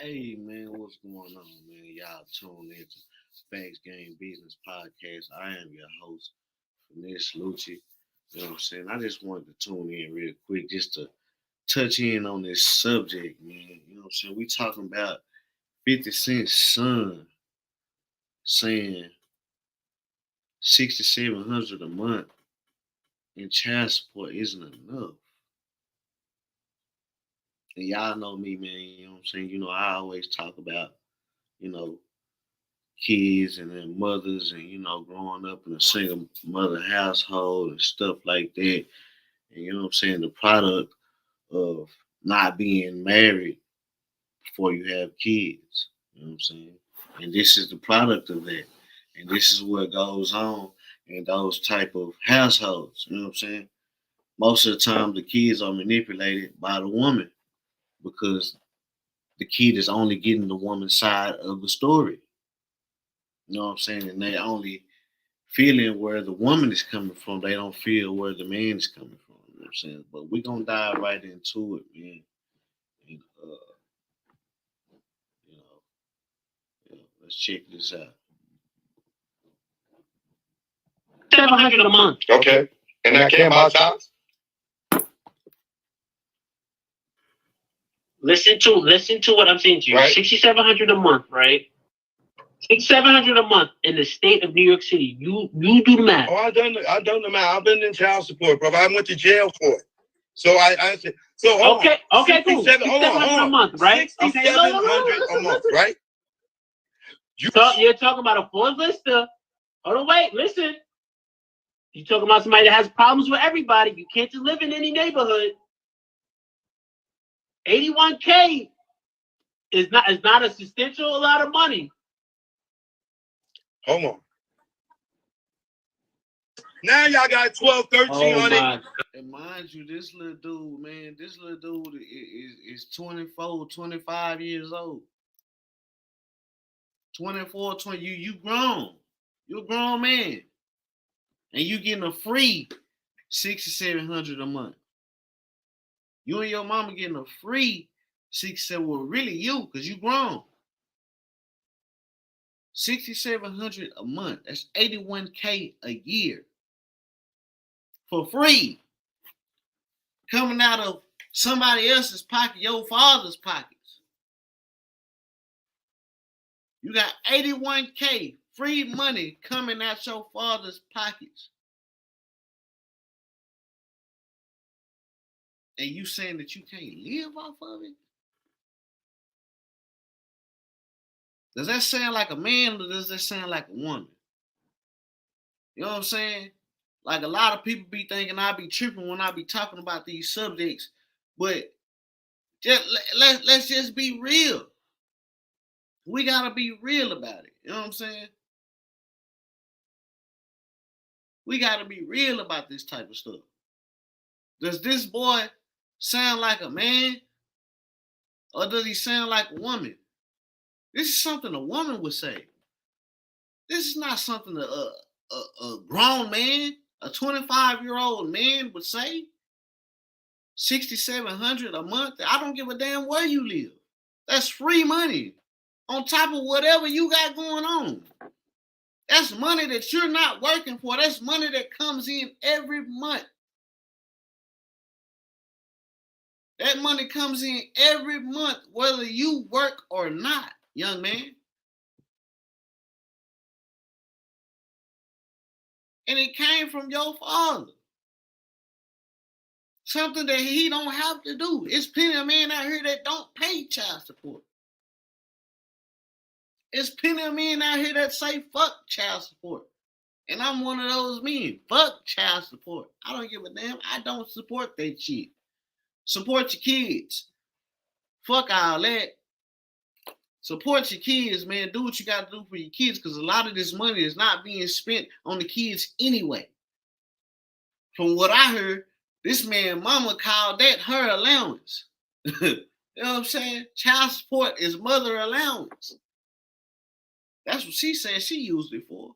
Hey man, what's going on, man? Y'all tune into Facts Game Business Podcast. I am your host, Finesse Lucci. You know what I'm saying? I just wanted to tune in real quick just to touch in on this subject, man. You know what I'm saying? We talking about 50 Cent's son saying 6,700 a month in child support isn't enough. And y'all know me, man, you know what I'm saying? I always talk about, you know, kids and then mothers and growing up in a single mother household and stuff like that. And you know what I'm saying, the product of not being married before you have kids. You know what I'm saying? And this is the product of that. And this is what goes on in those type of households. You know what I'm saying? Most of the time the kids are manipulated by the woman because the kid is only getting the woman's side of the story. You know what I'm saying? And they only feeling where the woman is coming from. They don't feel where the man is coming from. You know what I'm saying? But we're gonna dive right into it, man. And you know, let's check this out. 700 a month. Okay. And I care about jobs. Listen to what I'm saying to you. Right. 6,700 a month, right? 6,700 a month in the state of New York City. You do the math. Oh, I done the math. I've been in child support, bro. I went to jail for it. So I said, so hold on. Okay, cool. 6,700 a month, right? 6,700 a month, right? You're talking about a fourth lister. Hold on, wait, listen. You're talking about somebody that has problems with everybody. You can't just live in any neighborhood. 81K is not a substantial lot of money. Hold on. Now y'all got 12, 13 on it. And mind you, this little dude, man, is 24, 25 years old. 24, 20, you grown. You're a grown man. And you getting a free 6,700 a month. You and your mama getting a free 6,700. Well, really you, because you grown. 6,700 a month. That's 81K a year. For free. Coming out of somebody else's pocket, your father's pockets. You got 81K free money coming out your father's pockets. And you saying that you can't live off of it? Does that sound like a man or does that sound like a woman? You know what I'm saying? Like a lot of people be thinking I be tripping when I be talking about these subjects, but let's just be real. We gotta be real about it. You know what I'm saying? We gotta be real about this type of stuff. Does this boy sound like a man or does he sound like a woman? This is something a woman would say. This is not something a grown man, a 25-year-old man would say. 6,700 a month. I don't give a damn where you live. That's free money on top of whatever you got going on. That's money that you're not working for. That's money that comes in every month. That money comes in every month, whether you work or not, young man. And it came from your father. Something that he don't have to do. It's plenty of men out here that don't pay child support. It's plenty of men out here that say fuck child support. And I'm one of those men. Fuck child support. I don't give a damn. I don't support that shit. Support your kids. Fuck all that. Support your kids, man. Do what you got to do for your kids because a lot of this money is not being spent on the kids anyway. From what I heard, this man mama called that her allowance. You know what I'm saying? Child support is mother allowance. That's what she said she used it for.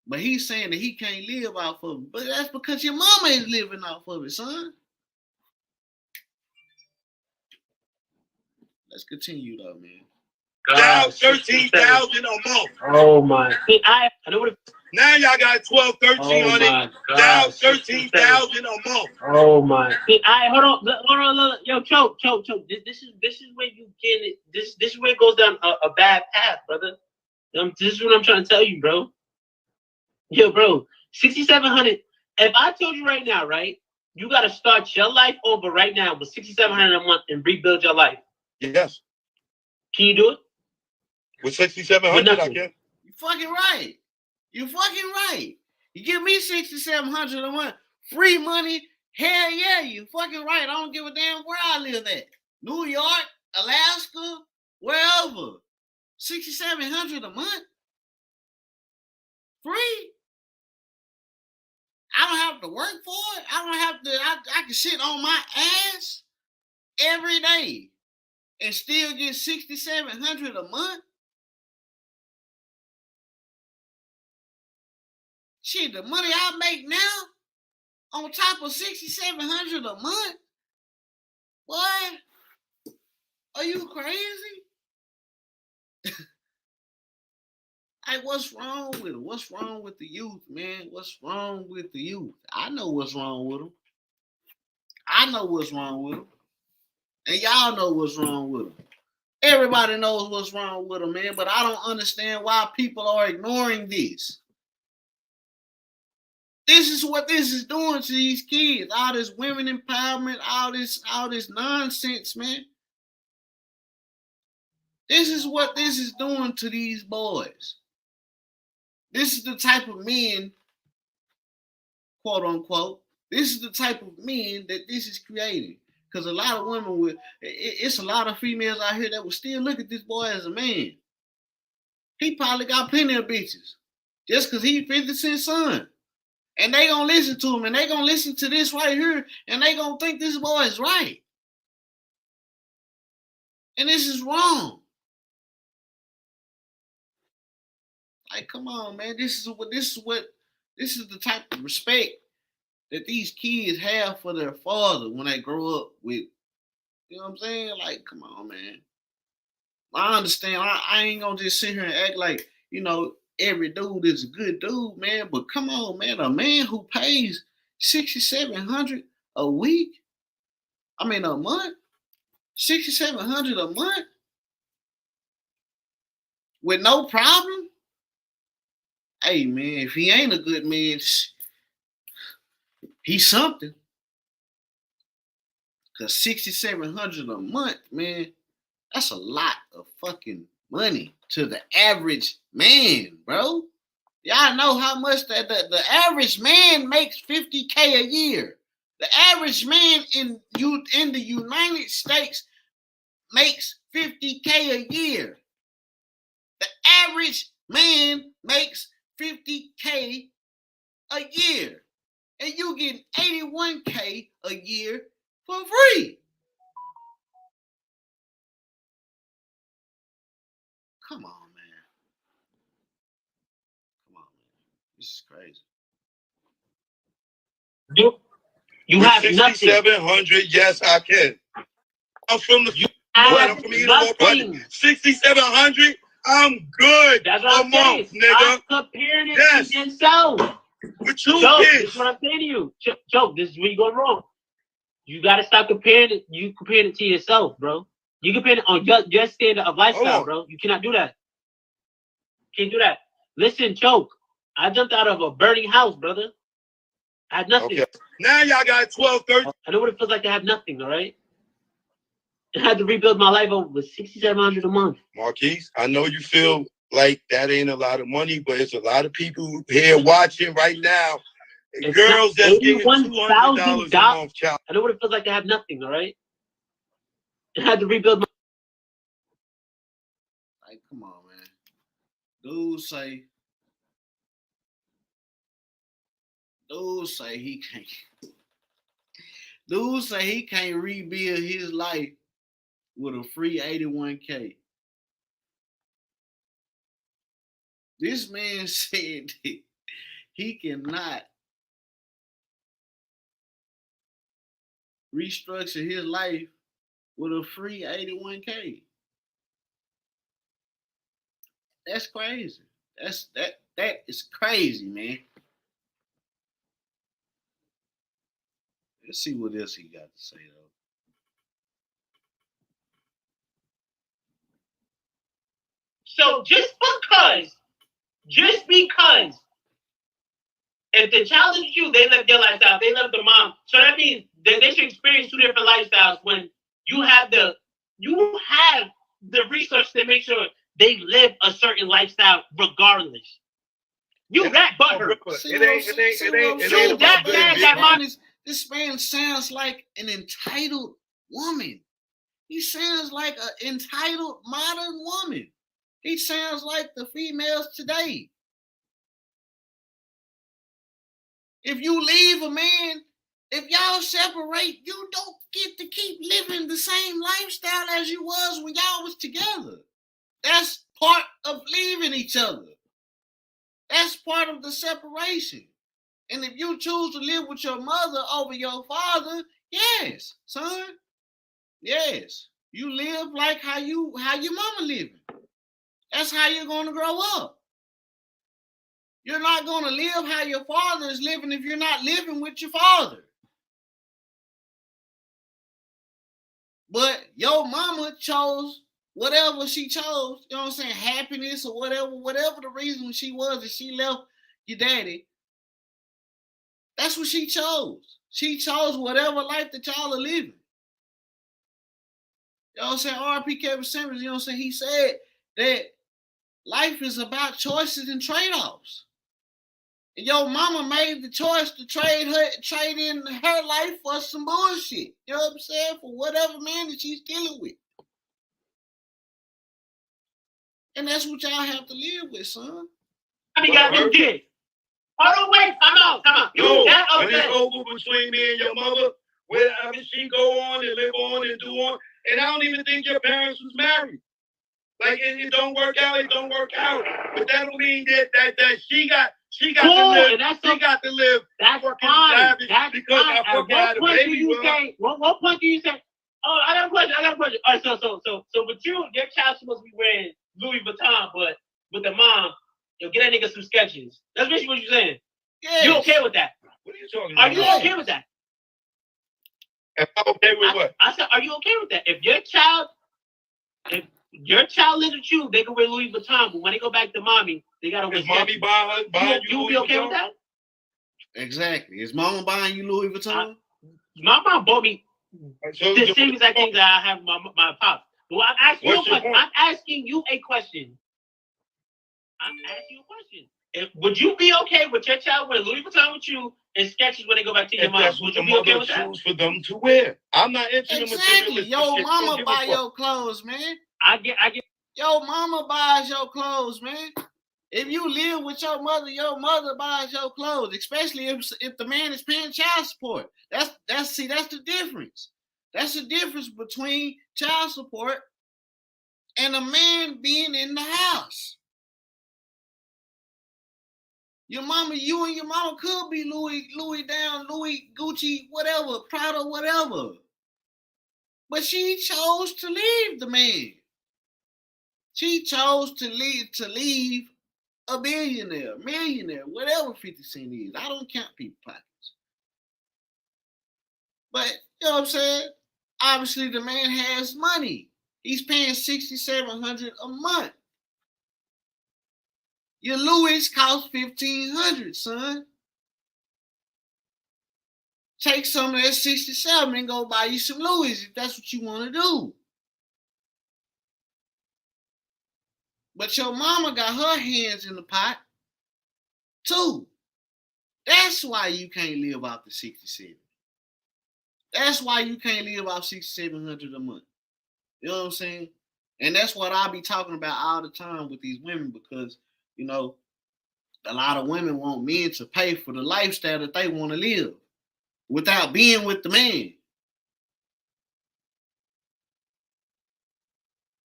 But he's saying that he can't live off of it. But that's because your mama is living off of it, son. Let's continue though, man. Now 13,000 a month. Oh my! I know what. Now y'all got 1,200. Now 13,000 a month. Oh my! Hold on. Yo, choke. This is where you get it. This is where it goes down a bad path, brother. This is what I'm trying to tell you, bro. Yo, bro, 6,700. If I told you right now, right, you got to start your life over right now with 6,700 a month and rebuild your life. Yes. Can you do it? With 6,700, I can. You fucking right. You fucking right. You give me 6,700 a month, free money. Hell yeah, you fucking right. I don't give a damn where I live at. New York, Alaska, wherever. 6,700 a month, free. I don't have to work for it. I don't have to. I can sit on my ass every day and still get 6,700 a month. Shit, the money I make now, on top of 6,700 a month, what? Are you crazy? Like, what's wrong with it? What's wrong with the youth, man? What's wrong with the youth? I know what's wrong with them. I know what's wrong with them. And y'all know what's wrong with them. Everybody knows what's wrong with them, man. But I don't understand why people are ignoring this. This is what this is doing to these kids. All this women empowerment, all this nonsense, man. This is what this is doing to these boys. This is the type of men, quote unquote, this is the type of men that this is creating. Because a lot of women it's a lot of females out here that will still look at this boy as a man. He probably got plenty of bitches. Just because he's 50 Cent's son. And they gonna listen to him and they gonna listen to this right here and they gonna think this boy is right. And this is wrong. Like, come on, man. This is the type of respect that these kids have for their father when they grow up with. You know what I'm saying? Like, come on, man. I understand. I ain't gonna just sit here and act like, you know, every dude is a good dude, man. But come on, man. A man who pays $6,700 a week, a month, $6,700 a month with no problem. Hey, man, if he ain't a good man, he's something. Because $6,700 a month, man, that's a lot of fucking money to the average man, bro. Y'all know how much the average man makes $50K a year. The average man in the United States makes $50K a year. The average man makes $50K a year. And you get $81K a year for free. Come on, man. This is crazy. You have 6,700, yes, I can. I'm from the I'm from the 6,700, I'm good. That's what I'm saying, nigga. I'm comparing it to yourself. With two kids. This is what I'm saying to you. Joke, this is where you go wrong. You gotta stop comparing it. You comparing it to yourself, bro. You comparing it on your standard of lifestyle, bro. You cannot do that. Can't do that. Listen, Choke. I jumped out of a burning house, brother. I had nothing. Okay. Now y'all got 12, 13. I know what it feels like to have nothing, all right? I had to rebuild my life over with $6,700 a month. Marquise, I know you feel like that ain't a lot of money, but it's a lot of people here watching right now. It's girls that's getting $200 a month, child. I know what it feels like to have nothing, all right? I had to rebuild my. Like, come on, man. Dudes say he can't. Dudes say he can't rebuild his life with a free 81K. This man said that he cannot restructure his life with a free 81K. That's crazy. That is crazy, man. Let's see what else he got to say though. So just because if the child is you, they live their lifestyle, they live the mom. So that means that they should experience two different lifestyles when you have the resources to make sure they live a certain lifestyle regardless. You that butthurt. This man sounds like an entitled woman. He sounds like an entitled modern woman. He sounds like the females today. If you leave a man, if y'all separate, you don't get to keep living the same lifestyle as you was when y'all was together. That's part of leaving each other. That's part of the separation. And if you choose to live with your mother over your father, yes, son. Yes. You live like how your mama living. That's how you're going to grow up. You're not going to live how your father is living if you're not living with your father. But your mama chose whatever she chose, you know what I'm saying, happiness or whatever the reason she was that she left your daddy. That's what she chose. She chose whatever life that y'all are living. You know what I'm saying? R.P. Kevin Samuels, you know what I'm saying? He said that life is about choices and trade-offs. And your mama made the choice to trade in her life for some bullshit. You know what I'm saying? For whatever man that she's dealing with. And that's what y'all have to live with, son. I mean, y'all do this. Hold on, wait, come on. No, when it's over between me and your mother, whatever she go on and live on and do on, and I don't even think your parents was married. Like it don't work out, it don't work out. But that don't mean that she got to live. That's fine. That's because fine. I fuck had a baby. What point do you say? Oh, I got a question. All right, so with you, your child supposed to be wearing Louis Vuitton, but with the mom, you'll get that nigga some sketches. That's basically what you're saying. Yes. You okay with that? What are you talking about? Are you okay with that? Am I okay with what? I said, are you okay with that? If your child lives with you, they can wear Louis Vuitton, but when they go back to mommy, they gotta wear sketches. Mommy buy you will be okay with that? Exactly. Is mama buying you Louis Vuitton? My mom bought me the same exact things that I have my pops. Well, I'm asking you a question. I'm asking you a question. Would you be okay with your child wearing Louis Vuitton with you and sketches when they go back to your mom? That's what the mother choose for them to wear. I'm not into the materialistic Yo, mama buy your clothes, man. I get. Yo, mama buys your clothes, man. If you live with your mother buys your clothes, especially if the man is paying child support. That's the difference. That's the difference between child support and a man being in the house. You and your mama could be Louis down, Louis, Gucci, whatever, Prada, whatever. But she chose to leave the man. She chose to leave a millionaire, whatever 50 Cent is. I don't count people's pockets. But, you know what I'm saying? Obviously, the man has money. He's paying $6,700 a month. Your Louis cost $1,500, son. Take some of that 67 and go buy you some Louis if that's what you want to do. But your mama got her hands in the pot, too. That's why you can't live off the 67. That's why you can't live off $6,700 a month. You know what I'm saying? And that's what I be talking about all the time with these women because, you know, a lot of women want men to pay for the lifestyle that they want to live without being with the man.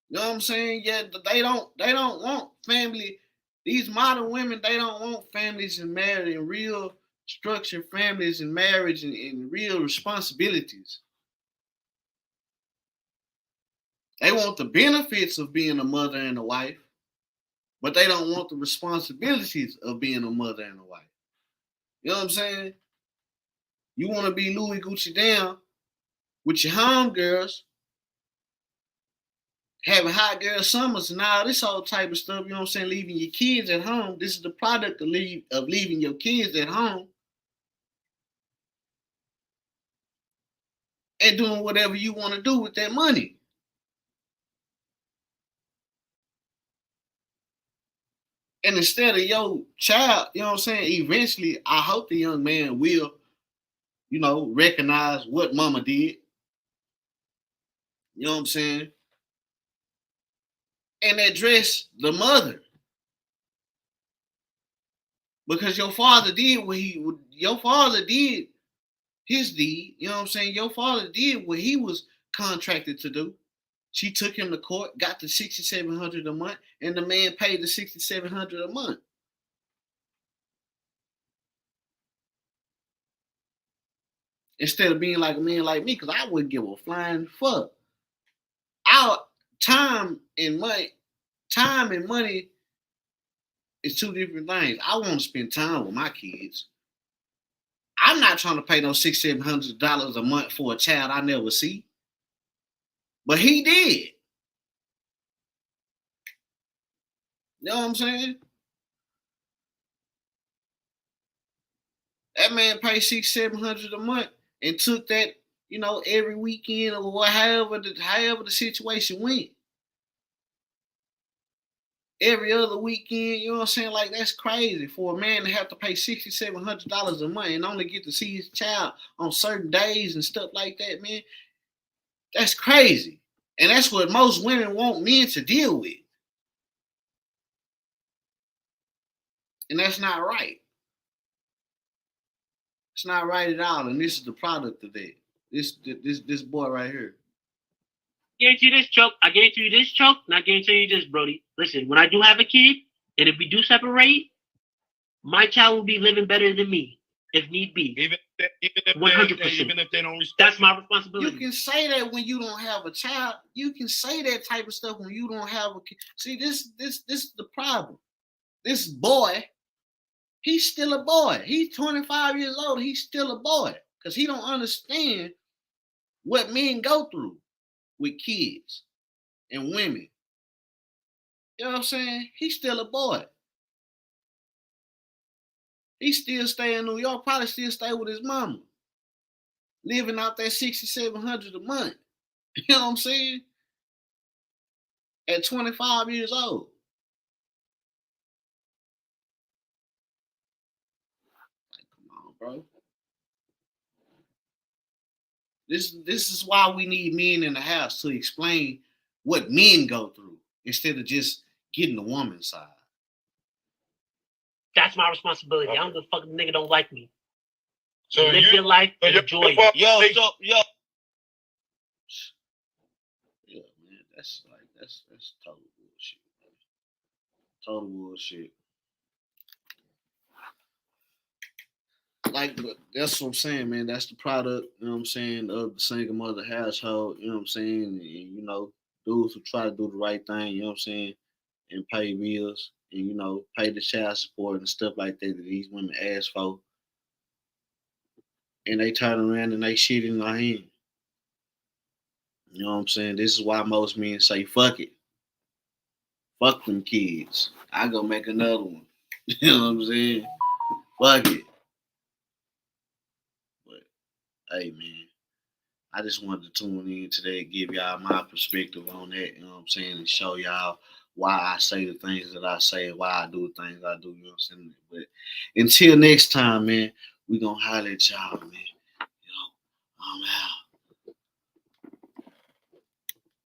You know what I'm saying? Yeah, they don't want family. These modern women, they don't want families and marriage and real structured families and marriage and real responsibilities. They want the benefits of being a mother and a wife, but they don't want the responsibilities of being a mother and a wife. You know what I'm saying? You want to be Louis Gucci down with your homegirls, having hot girl summers and all this whole type of stuff. You know what I'm saying? Leaving your kids at home. This is the product of leaving your kids at home and doing whatever you want to do with that money. And instead of your child, you know what I'm saying? Eventually, I hope the young man will, recognize what mama did. You know what I'm saying? And address the mother. Because your father did his deed. You know what I'm saying? Your father did what he was contracted to do. She took him to court, got the $6,700 a month, and the man paid the $6,700 a month. Instead of being like a man like me, because I wouldn't give a flying fuck. Our time and money is two different things. I want to spend time with my kids. I'm not trying to pay no $600-$700 a month for a child I never see. But he did. You know what I'm saying? That man paid $600-$700 a month and took that, every weekend or however the situation went. Every other weekend, you know what I'm saying? Like, that's crazy for a man to have to pay $600-$700 a month and only get to see his child on certain days and stuff like that, man. That's crazy. And that's what most women want men to deal with. And that's not right. It's not right at all. And this is the product of that. This boy right here. I guarantee you this, Chuck, and I guarantee you this, Brody. Listen, when I do have a kid, and if we do separate, my child will be living better than me, if need be. Even if they don't respect. That's my responsibility. You can say that when you don't have a child. You can say that type of stuff when you don't have a kid. See, this is the problem. This boy, he's still a boy. He's 25 years old. He's still a boy because he don't understand what men go through with kids and women. You know what I'm saying? He's still a boy. He still stay in New York, probably still stay with his mama. Living out that $600-$700 a month. You know what I'm saying? At 25 years old. Like, come on, bro. This is why we need men in the house to explain what men go through instead of just getting the woman's side. That's my responsibility. Okay. I don't give a fuck if the nigga don't like me. So live your life and enjoy it. Yo. Yeah, man, that's total bullshit, man. Total bullshit. Like, that's what I'm saying, man. That's the product, you know what I'm saying, of the single mother household, you know what I'm saying? And, dudes who try to do the right thing, you know what I'm saying, and pay bills and, pay the child support and stuff like that these women ask for. And they turn around and they shit in their hand. You know what I'm saying? This is why most men say, fuck it. Fuck them kids. I go make another one. You know what I'm saying? Fuck it. But, hey, man, I just wanted to tune in today and give y'all my perspective on that, you know what I'm saying, and show y'all why I say the things that I say and why I do the things I do, you know what I'm saying? But until next time, man, we gonna holler at y'all, man. I'm out.